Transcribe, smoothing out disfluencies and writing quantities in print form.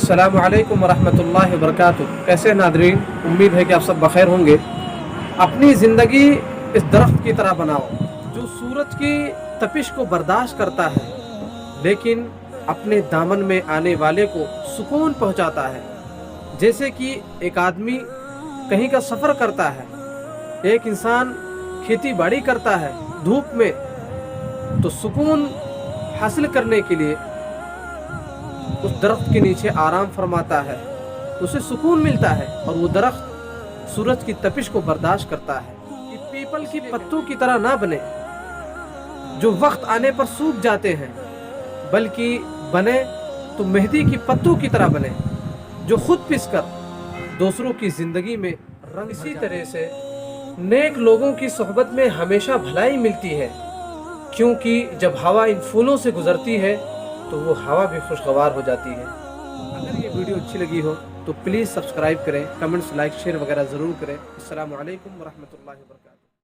अस्सलामु अलैकुम वरहमतुल्लाहि वबरकातुह। कैसे नादरीन, उम्मीद है कि आप सब बखैर होंगे। अपनी ज़िंदगी इस दरख्त की तरह बनाओ जो सूरज की तपिश को बर्दाश्त करता है, लेकिन अपने दामन में आने वाले को सुकून पहुंचाता है। जैसे कि एक आदमी कहीं का सफ़र करता है, एक इंसान खेती बाड़ी करता है धूप में, तो सुकून हासिल करने के लिए उस दरख्त के नीचे आराम फरमाता है, उसे सुकून मिलता है और वो दरख्त सूरज की तपिश को बर्दाश्त करता है। कि पीपल की पत्तों की तरह ना बने जो वक्त आने पर सूख जाते हैं, बल्कि बने तो मेहंदी की पत्तों की तरह बने जो खुद पिसकर दूसरों की जिंदगी में रंग। इसी तरह से नेक लोगों की सोहबत में हमेशा भलाई मिलती है, क्योंकि जब हवा इन फूलों से गुजरती है तो वो हवा भी खुशगवार हो जाती है। अगर ये वीडियो अच्छी लगी हो तो प्लीज़ सब्सक्राइब करें, कमेंट्स, लाइक, शेयर वगैरह ज़रूर करें। अस्सलामु अलैकुम वरहमतुल्लाहि वबरकातुहू।